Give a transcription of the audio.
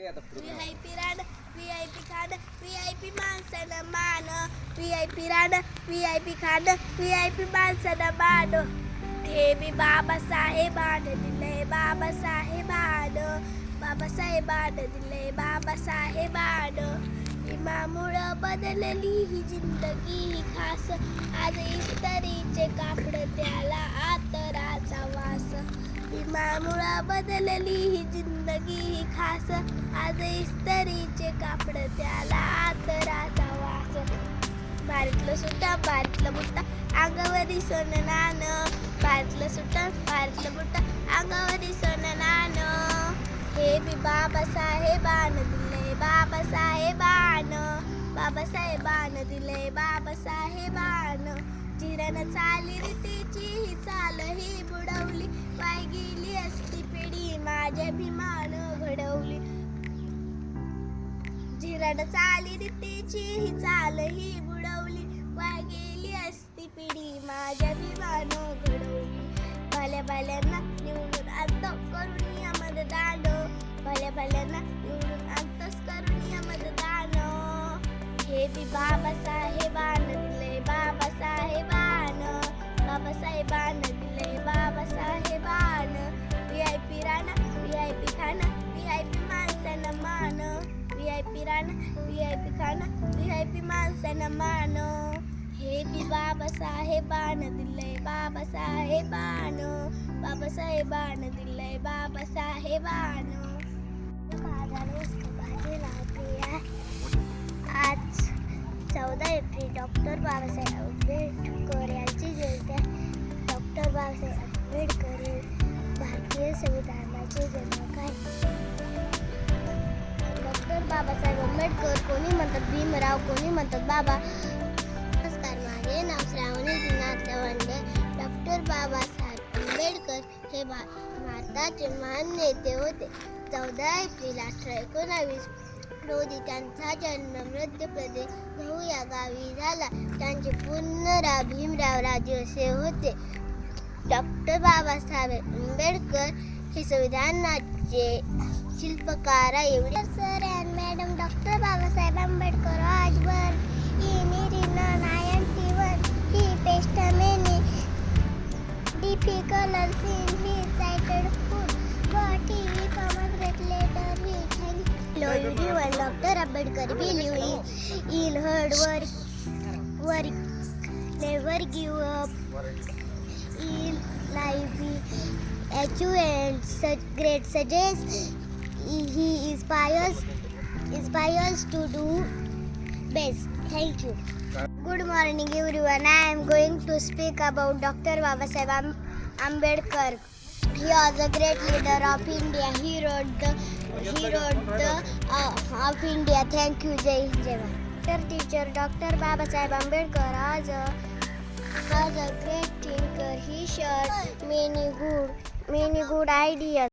VIP रान VIP Khan VIP माणसानं मान VIP रान VIP खान VIP माणसानं मान हे मी बाबासाहेबानं दिलंय बाबासाहेबानं दिलंय बाबासाहेबानं इमामुळं बदलली ही जिंदगी खास आज इस्त्रीचे कापड त्याला आतराचा वास इमामुळं बदलली ही जिंदगी खास आज इस्त्रीचे कापड त्याला आतराचा वास भारतलं सुट्टा भारतलं बुट्टा अंगावरी सोनं नाणं भारतलं सुट्टा भारतलं बुट्टा अंगावरी सोनं नाणं हे बी बाबासाहेबानं दिलंय बाबासाहेबानं दिलंय बाबासाहेबानं चिरण चाली रीतीची ही चाल ही बुडवली वाय गेली असती पिढी माझ्या भीमान घडवली चिरण चाली रीतीची ही चाल ही बुडवली वाय गेली असती पिढी माझ्या भीमान घडवली भल्या भल्यांना निवडून आणतो करून या मतदान भल्या भल्यांना निवडून आणतोच करून या मतदान हे बी बाबासाहेबानं दिलंय बाबासाहेबानं दिलंय बाबासाहेबानं VIP राणा VIP खाना VIP माणसानं मान VIP राणा VIP खाना VIP माणसानं मान हे बी बाबासाहेबानं दिलंय बाबासाहेबानं दिलंय बाबासाहेबानं आज 14 एप्रिल डॉक्टर बाबासाहेब आंबेडकर यांची जयंती आहे. डॉक्टर बाबासाहेब आंबेडकर हे भारतीय संविधानाचे जनक आहेत. डॉक्टर बाबासाहेब आंबेडकर कोणी म्हणतात भीमराव कोणी म्हणतात बाबा. नमस्कार, माझे नाव श्रावणी दिनाथ लवंडे. डॉक्टर बाबासाहेब आंबेडकर हे भारताचे महान नेते होते. 14 एप्रिल 1819 रोजी त्यांचा जन्म मध्य प्रदेश भाऊ या गावी झाला. त्यांचे पूर्ण नाव भीमराव राजे असे होते. डॉक्टर बाबासाहेब आंबेडकर हे संविधानाचे शिल्पकार एवढे. Sir and madam, doctor Babasaheb Ambedkar आज वर he faced many difficulties in his childhood, but he became a great leader. He thanked Hello everyone. Dr. Ambedkar believed in hard work, never give up in life. He achieved such great success. He inspires to do best. Thank you. Good morning everyone. I am going to speak about Dr. Babasaheb Ambedkar. He was a great leader of India. He wrote of India. Thank you. Jai Hind, Jai Bharat. Teacher Dr. Babasaheb Ambedkar was a great thinker. He shared many good ideas.